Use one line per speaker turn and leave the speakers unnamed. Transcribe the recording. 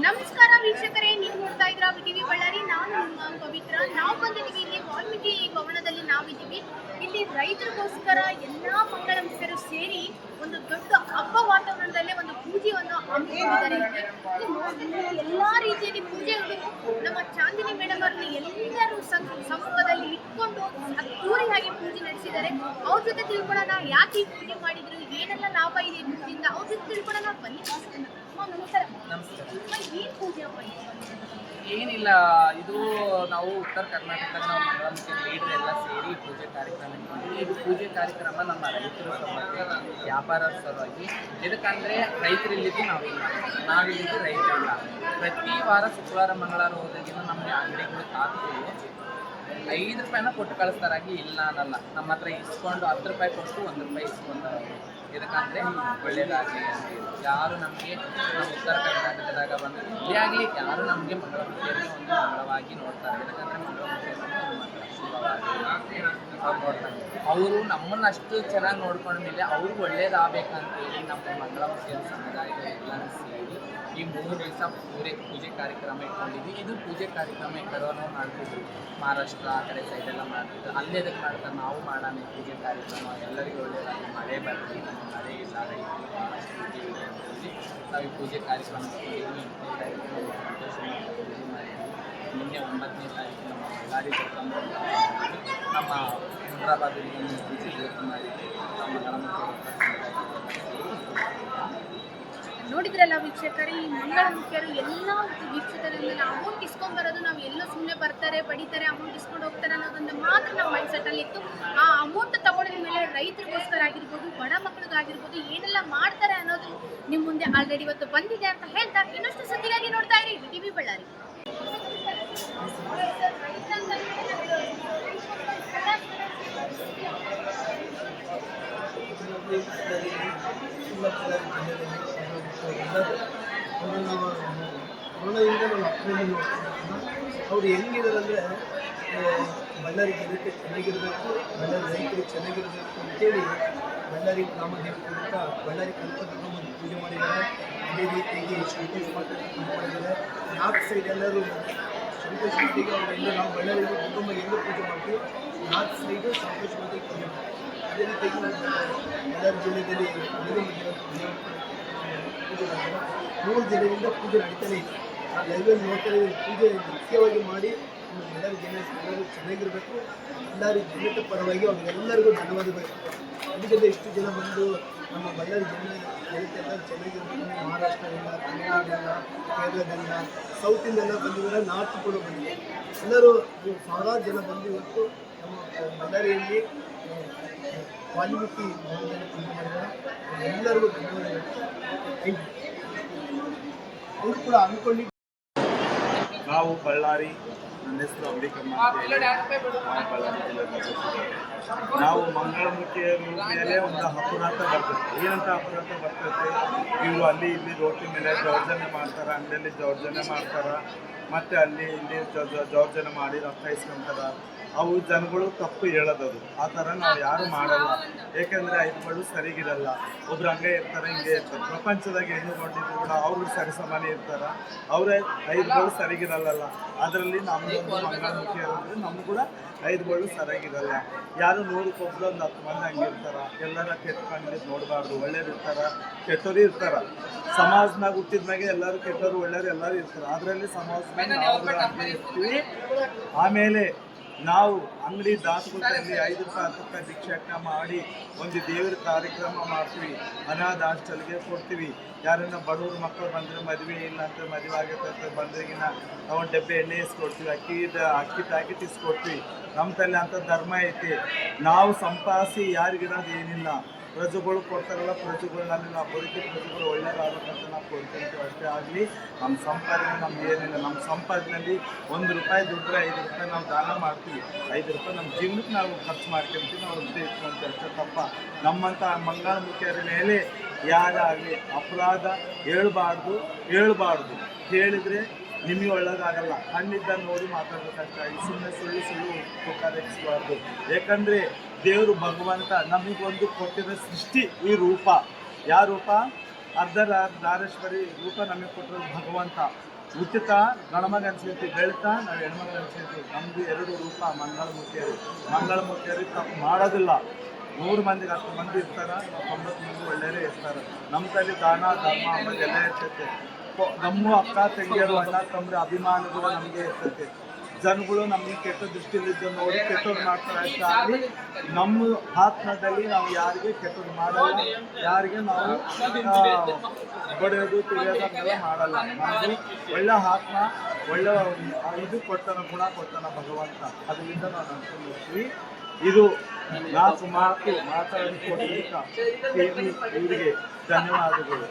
ನಮಸ್ಕಾರ ವೀಕ್ಷಕರೇ, ನೀವು ನೋಡ್ತಾ ಇದ್ದೀರಾ ವಿಟಿವಿ ಬಳ್ಳಾರಿ. ನಾನು ನಿಮ್ಮ ಪವಿತ್ರ. ನಾವು ಬಂದಿದ್ದೀವಿ ಇಲ್ಲಿ ವಾಲ್ಮೀಕಿ ಭವನದಲ್ಲಿ. ನಾವಿದ್ದೀವಿ ಇಲ್ಲಿ ರೈತರಿಗೋಸ್ಕರ ಎಲ್ಲಾ ಮಂಗಳ ಮಿತ್ರರು ಸೇರಿ ಒಂದು ದೊಡ್ಡ ಹಬ್ಬ ವಾತಾವರಣದಲ್ಲೇ ಒಂದು ಪೂಜೆಯನ್ನು ಹಮ್ಮಿಕೊಂಡಿದ್ದಾರೆ. ಎಲ್ಲಾ ರೀತಿಯಲ್ಲಿ ಪೂಜೆಗಳು ನಮ್ಮ ಚಾಂದಿನಿ ಮೇಡಮ್ ಅವರನ್ನು ಎಲ್ಲರೂ ಸಮ್ಮುಖದಲ್ಲಿ ಇಟ್ಕೊಂಡು ಅದ್ದೂರಿಯಾಗಿ ಪೂಜೆ ನಡೆಸಿದ್ದಾರೆ. ಅವ್ರ ಜೊತೆ ತಿಳ್ಕೊಳ್ಳೋಣ, ಯಾಕೆ ಈ ಪೂಜೆ ಮಾಡಿದ್ರು, ಏನೆಲ್ಲ ಲಾಭ ಇದೆ ಪೂಜೆಯಿಂದ, ಅವ್ರ ಜೊತೆ ತಿಳ್ಕೊಳ್ಳೋಣ ಬನ್ನಿ. ನಮಸ್ಕಾರ. ಏನ್ ಪೂಜೆ ಅಮ್ಮ?
ಏನಿಲ್ಲ, ಇದು ನಾವು ಉತ್ತರ ಕರ್ನಾಟಕದ ನಾವು ಮಂಗಳಮುಖಿ ಲೀಡರ್ ಎಲ್ಲ ಸೇರಿ ಪೂಜೆ ಕಾರ್ಯಕ್ರಮ ಇಟ್ಕೊಂಡಿದ್ವಿ. ಇದು ಪೂಜೆ ಕಾರ್ಯಕ್ರಮ ನಮ್ಮ ರೈತರ ಸಲುವಾಗಿ, ವ್ಯಾಪಾರ ಸಲುವಾಗಿ. ಇದಕ್ಕಂದರೆ ರೈತರಿಲ್ಲಿದ್ದು ನಾವಿಲ್ಲಿದ್ದು ರೈತರಿಲ್ಲ. ಪ್ರತಿ ವಾರ ಶುಕ್ರವಾರ ಮಂಗಳವಾರ ಹೋದಾಗಿನ ನಮಗೆ ಅಂಗಡಿಗಳು ತಾತ್ಗಳು 5 ರೂಪಾಯಿನ ಕೊಟ್ಟು ಕಳಿಸ್ತಾರಾಗಿ ಇಲ್ಲ ಅನ್ನಲ್ಲ. ನಮ್ಮ ಹತ್ರ ಇಸ್ಕೊಂಡು 10 ರೂಪಾಯಿ ಕೊಟ್ಟು 1 ರೂಪಾಯಿ ಇಸ್ಕೊಂತಾರೆ. ಇದಕ್ಕಂದರೆ ಒಳ್ಳೆಯದಾಗಲಿ ಅಂತ ಯಾರು ನಮಗೆ ನಮ್ಮ ಉತ್ತರ ಕರ್ನಾಟಕದಾಗ ಬಂದು ಇಲ್ಲೇ ಆಗಲಿ ಯಾರು ನಮಗೆ ಮಂಗಳಮುಖಿಯರಿಗೆ ಒಂದು ಮಂಗಳವಾಗಿ ನೋಡ್ತಾರೆ. ಯಾಕಂದರೆ ಮಂಗಳಮುಖಿಯರಿಗೆ ಶುಭವಾಗಿ ಅವ್ರು ನೋಡ್ತಾರೆ. ಅವರು ನಮ್ಮನ್ನು ಅಷ್ಟು ಚೆನ್ನಾಗಿ ನೋಡ್ಕೊಂಡ್ಮೇಲೆ ಅವ್ರಿಗೆ ಒಳ್ಳೇದಾಗಬೇಕಂತೇಳಿ ನಮ್ಮ ಮಂಗಳಮುಖಿಯರ ಸಮುದಾಯಗಳೆಲ್ಲರೂ ಸೇರಿ ಈ 3 ದಿವಸ ಪೂಜೆ ಕಾರ್ಯಕ್ರಮ ಇಟ್ಕೊಂಡಿದ್ವಿ. ಇದು ಪೂಜೆ ಕಾರ್ಯಕ್ರಮ ಈ ಕಡೆ ನಾವು ಮಾಡ್ತಿದ್ವಿ, ಮಹಾರಾಷ್ಟ್ರ ಆ ಕಡೆ ಸೈಡೆಲ್ಲ ಮಾಡ್ತಿದ್ವಿ. ಅಲ್ಲೇ ಅದಕ್ಕೆ ಮಾಡ್ತಾರೆ, ನಾವು ಮಾಡೋಣ ಪೂಜೆ ಕಾರ್ಯಕ್ರಮ, ಎಲ್ಲರಿಗೂ ಒಳ್ಳೆಯದಾಗಿ ಮಳೆ ಬರಲಿ, ನಮ್ಮ ಮಳೆ ಇಲ್ಲ ರೈತರು ಪೂಜೆ ಇದೆ ಅಂತೇಳಿ ನಾವು ಈ ಪೂಜೆ ಕಾರ್ಯಕ್ರಮ ಇಟ್ಕೊಂಡಿದ್ವಿ. 8ನೇ ತಾರೀಕು ಸಂತೋಷ ಮಾಡಿದ್ವಿ. ನಿನ್ನೆ 9ನೇ ತಾರೀಕು ನಮ್ಮ ಬಳ್ಳಾರಿ ನಮ್ಮ ಹೈದರಾಬಾದಲ್ಲಿ ಪೂಜೆ ಇವತ್ತು ಮಾಡಿದ್ವಿ. ನಮ್ಮ
ನೋಡಿದ್ರಲ್ಲ ವೀಕ್ಷಕರು, ಈ ಮಂಗಳಮುಖಿಯರು ಎಲ್ಲ ವೀಕ್ಷಕರಿಂದ ಅಮೌಂಟ್ ಇಸ್ಕೊಂಡ್ಬರೋದು, ನಾವು ಎಲ್ಲೋ ಸುಮ್ಮನೆ ಬರ್ತಾರೆ ಬಡಿತಾರೆ ಅಮೌಂಟ್ ಇಸ್ಕೊಂಡು ಹೋಗ್ತಾರೆ ಅನ್ನೋದೊಂದು ಮಾತ್ರ ನಮ್ಮ ಮೈಂಡ್ಸೆಟ್ಟಲ್ಲಿ ಇತ್ತು. ಆ ಅಮೌಂಟ್ ತಗೊಂಡಿದ ಮೇಲೆ ರೈತರಿಗೋಸ್ಕರ ಆಗಿರ್ಬೋದು, ಬಡ ಮಕ್ಕಳಿಗಾಗಿರ್ಬೋದು, ಏನೆಲ್ಲ ಮಾಡ್ತಾರೆ ಅನ್ನೋದು ನಿಮ್ಮ ಮುಂದೆ ಆಲ್ರೆಡಿ ಇವತ್ತು ಬಂದಿದೆ ಅಂತ ಹೇಳ್ತಾ ಇನ್ನಷ್ಟು ಸುದ್ದಿಗಾಗಿ ನೋಡ್ತಾ ಇರಿ ವಿಟಿವಿ ಬಳ್ಳಾರಿ.
ಕೊರೋನಾದಿಂದ ನಾವು ಅಪ್ರಲ್ಲಿ ಅವ್ರು ಹೆಂಗಿದಾರಂದರೆ ಬಳ್ಳಾರಿ ಜನತೆ ಚೆನ್ನಾಗಿರಬೇಕು, ಬಳ್ಳಾರಿ ರೈತರು ಚೆನ್ನಾಗಿರಬೇಕು ಅಂತೇಳಿ ಬಳ್ಳಾರಿ ಗ್ರಾಮದೇವತೆ ಅಂತ ಬಳ್ಳಾರಿ ಕಲ್ಪತೃ ಪೂಜೆ ಮಾಡಿದ್ದಾರೆ. ಅದೇ ರೀತಿಯಾಗಿ ಸಂತೋಷ್ ಮಾತ್ರ ಪೂಜೆ ಮಾಡಿದ್ದಾರೆ. 4 ಸೈಡ್ ಎಲ್ಲರೂ ಸಂತೋಷ್ ಮಾತಿಗೆ ಅವರೆಲ್ಲ ನಾವು ಬಳ್ಳಾರಿ ಕುಟುಂಬ ಎಲ್ಲರೂ ಪೂಜೆ ಮಾಡ್ತೀವಿ. 4 ಸೈಡು ಸಂತೋಷ್ ಮಾತಿಗೆ ಪೂಜೆ ಮಾಡ್ತೀವಿ. ಅದೇ ರೀತಿಯಾಗಿ ಬಳ್ಳಾರಿ ಜಿಲ್ಲೆಯಲ್ಲಿ ಪೂಜೆ ಮಾಡ್ತಾರೆ. 3 ದಿನದಿಂದ ಪೂಜೆ ನಡೀತಾನೆ ಇದೆ. ಆ ಲೈವಲ್ಲಿ ನೋಡ್ತಾರೆ. ಪೂಜೆ ಮುಖ್ಯವಾಗಿ ಮಾಡಿ ಎಲ್ಲರೂ ಎಲ್ಲರೂ ಚೆನ್ನಾಗಿರಬೇಕು. ಎಲ್ಲರೂ ಜನತೆ ಪರವಾಗಿ ಅವ್ರಿಗೆಲ್ಲರಿಗೂ ಧನ್ಯವಾದಗಳು. ಅದಕ್ಕಿಂತ ಇಷ್ಟು ಜನ ಬಂದು ನಮ್ಮ ಬಳ್ಳಾರಿ ಜನತೆ ಎಲ್ಲರೂ ಚೆನ್ನಾಗಿರಬೇಕು. ಮಹಾರಾಷ್ಟ್ರದಿಂದ, ತಮಿಳುನಾಡಿಂದ, ಕೇರಳದಿಂದ, ಸೌತಿಂದೆಲ್ಲ ಬಂದಿದ್ದಾರೆ, ನಾರ್ತ್ ಕೂಡ ಬಂದಿದೆ. ಎಲ್ಲರೂ 1000 ಜನ ಬಂದು ಇವತ್ತು ನಮ್ಮ ಬಳ್ಳಾರಿಯಲ್ಲಿ ವಾಲ್ಮೀಕಿ ಭವನದಲ್ಲಿ ಪೂಜೆ ಮಾಡಿದ್ದಾರೆ. ಎಲ್ಲರಿಗೂ ಧನ್ಯವಾದಗಳು. ಅವರು ಕೂಡ ಅಂದ್ಕೊಂಡು
ನಾವು ಬಳ್ಳಾರಿ, ನನ್ನ ಹೆಸರು ಅಂಬಿಕಮ್ಮ, ನಾವು ಮಂಗಳಮುಖಿಯ ಮೇಲೆ ಒಂದು ಅಪರಾಧ ಬರ್ತದೆ. ಏನಂತ ಅಪರಾಧ ಬರ್ತೈತೆ, ಇವರು ಅಲ್ಲಿ ಇಲ್ಲಿ ರೋಟಿ ಮೇಲೆ ದೌರ್ಜನ್ಯ ಮಾಡ್ತಾರೆ, ಅಂಗಡಿಯಲ್ಲಿ ದೌರ್ಜನ್ಯ ಮಾಡ್ತಾರೆ, ಮತ್ತು ಅಲ್ಲಿ ಇಲ್ಲಿ ದೌರ್ಜನ್ಯ ಮಾಡಿ ರೊಕ್ಕ ಇಸ್ಕೊಂತಾರೆ. ಅವು ಜನಗಳು ತಪ್ಪು ಹೇಳೋದದು. ಆ ಥರ ನಾವು ಯಾರು ಮಾಡಲ್ಲ. ಏಕೆಂದರೆ ಐದುಗಳು ಸರಿಗಿರಲ್ಲ. ಒಬ್ರು ಹಂಗೆ ಇರ್ತಾರೆ, ಹಿಂಗೆ ಇರ್ತಾರೆ. ಪ್ರಪಂಚದಾಗ ಹೆಣ್ಣು ನೋಡಿದ್ರು ಕೂಡ ಅವರು ಸರಿಸಮಾನ ಇರ್ತಾರೆ. ಅವರೇ ಐದುಗಳು ಸರಿಗಿರಲ್ಲ. ಅದರಲ್ಲಿ ನಮ್ಮದೊಂದು ಮಂಗಳಮುಖಿ ಅಂದರೆ ನಮ್ಗೆ ಕೂಡ ಐದುಗಳು ಸರಿಯಾಗಿರಲ್ಲ. ಯಾರು 100ಕ್ಕೆ ಒಂದು 10 ಮಂದಿ ಹಂಗೆ ಇರ್ತಾರೆ. ಎಲ್ಲರ ಕೆಟ್ಕೊಂಡು ನೋಡಬಾರ್ದು. ಒಳ್ಳೆಯರು ಇರ್ತಾರೆ, ಕೆಟ್ಟವರು ಇರ್ತಾರೆ. ಸಮಾಜನಾಗ ಹುಟ್ಟಿದ್ಮ್ಯಾಗೆ ಎಲ್ಲರೂ ಕೆಟ್ಟವರು ಒಳ್ಳೆಯವರು ಎಲ್ಲರೂ ಇರ್ತಾರೆ. ಅದರಲ್ಲಿ ಸಮಾಜದಾಗ ನಾವು ಇರ್ತೀವಿ. ಆಮೇಲೆ ನಾವು ಅಂಗಡಿ ದಾಸಗುಟ್ಟಲ್ಲಿ 5 ರೂಪಾಯಿ 10 ರೂಪಾಯಿ ಭಿಕ್ಷಾಟನೆ ಮಾಡಿ ಒಂದು ದೇವರ ಕಾರ್ಯಕ್ರಮ ಮಾಡ್ತೀವಿ. ಅನಾಥ ಹಾಸ್ಟೆಲ್ಗೆ ಕೊಡ್ತೀವಿ. ಯಾರನ್ನ ಬಡವರು ಮಕ್ಕಳು ಬಂದರೆ ಮದುವೆ ಇಲ್ಲ ಅಂತ ಮದುವೆ ಆಗತ್ತೆ ಬಂದ್ರಿಗಿನ ನಾವು ಡಬ್ಬೆ ಎಣ್ಣೆ ಇಸ್ಕೊಡ್ತೀವಿ, ಅಕ್ಕಿ ಪ್ಯಾಕೆಟ್ ಇಸ್ಕೊಡ್ತೀವಿ. ನಮ್ಮ ತಲೆ ಅಂತ ಧರ್ಮ ಐತಿ. ನಾವು ಸಂಪಾದಿಸಿ ಯಾರಿಗಿರೋದು ಏನಿಲ್ಲ. ಪ್ರಜೆಗಳು ಕೊಡ್ತಾರಲ್ಲ, ಪ್ರಜೆಗಳಲ್ಲಿ ನಾವು ಬದುಕಿ ಪ್ರಜೆಗಳು ಒಳ್ಳೆಯದಾಗಬೇಕಂತ ನಾವು ಕೊಡ್ತೀವಿ. ಅಷ್ಟೇ ಆಗಲಿ. ನಮ್ಮ ಸಂಪಾದನೆ ನಮ್ಗೆ ಏನಿಲ್ಲ. ನಮ್ಮ ಸಂಪಾದನೆಯಲ್ಲಿ 1 ರೂಪಾಯಿ ದುಡ್ಡ್ರೆ 5 ರೂಪಾಯಿ ನಾವು ದಾನ ಮಾಡ್ತೀವಿ. 5 ರೂಪಾಯಿ ನಮ್ಮ ಜೀವನಕ್ಕೆ ನಾವು ಖರ್ಚು ಮಾಡ್ಕೊಳ್ತೀವಿ. ನಾವು ವೃದ್ಧಿ ಇಟ್ಕೊಂತೀವಿ. ಅಷ್ಟೇ ತಪ್ಪ. ನಮ್ಮಂಥ ಮಂಗಳಮುಖಿಯರ ಮೇಲೆ ಯಾರಾಗಲಿ ಅಪರಾಧ ಹೇಳ್ಬಾರ್ದು. ಹೇಳಿದರೆ ನಿಮಗೆ ಒಳ್ಳೆಯದಾಗಲ್ಲ. ಕಣ್ಣಿದ್ದ ನೋಡಿ ಮಾತಾಡಬೇಕಷ್ಟ. ಸುಮ್ಮನೆ ಸುಳ್ಳು ಕೊಟ್ಟಾರಿಸಬಾರ್ದು. ಯಾಕಂದರೆ ದೇವರು ಭಗವಂತ ನಮಗೊಂದು ಕೊಟ್ಟಿರೋ ಸೃಷ್ಟಿ ಈ ರೂಪ. ಯಾವ ರೂಪ? ಅರ್ಧನಾರೀಶ್ವರಿ ರೂಪ ನಮಗೆ ಕೊಟ್ಟಿರೋದು ಭಗವಂತ. ಉಚಿತ ಗಣಮಗ ಅನ್ಸೈತಿ ಬೆಳಿತಾ ನಾವು ಹೆಣ್ಮಗ ಅನ್ಸೈತಿ ನಮ್ದು 2 ರೂಪ ಮಂಗಳಮುಖಿಯರು ತಪ್ಪು ಮಾಡೋದಿಲ್ಲ. 100 ಮಂದಿಗೆ 10 ಮಂದಿ ಇರ್ತಾರ, 90 ಮಂದಿ ಒಳ್ಳೆಯರೇ ಇರ್ತಾರೆ. ನಮ್ಮ ಕೈಲಿ ದಾನ ಧರ್ಮ ಆಮೇಲೆ ಎಲ್ಲ ಇರ್ತೈತೆ. ನಮ್ಮ ಅಕ್ಕ ತಂಗಿಯರು ಅಣ್ಣ ತಮ್ಮರ ಅಭಿಮಾನಿಗಳು ನಮಗೆ ಇರ್ತೈತೆ. ಜನಗಳು ನಮಗೆ ಕೆಟ್ಟ ದೃಷ್ಟಿಲಿದ್ದು ನೋಡಿ ಕೆಟ್ಟವ್ರು ಮಾಡ್ತಾರೆ ಅಷ್ಟೇ ಆಗಲಿ ನಮ್ಮ ಆತ್ಮದಲ್ಲಿ ನಾವು ಯಾರಿಗೆ ಕೆಟ್ಟದ್ದು ಮಾಡಲ್ಲ, ಯಾರಿಗೆ ನಾವು ಬಡಿಯೋದು ತಿಳಿಯೋದನ್ನೆಲ್ಲ ಮಾಡಲ್ಲ. ನಮಗೆ ಒಳ್ಳೆ ಆತ್ಮ ಒಳ್ಳೆ ಇದು ಕೊಡ್ತಾನ, ಗುಣ ಕೊಡ್ತಾನ ಭಗವಂತ. ಅದರಿಂದ ನಾವು ಅನ್ಕೊಂಡಿರ್ತೀವಿ. ಇದು 4 ಮಾತು ಮಾತಾಡಿಕೊಟ್ಟಿದ್ದ ಇವರಿಗೆ ಧನ್ಯವಾದಗಳು.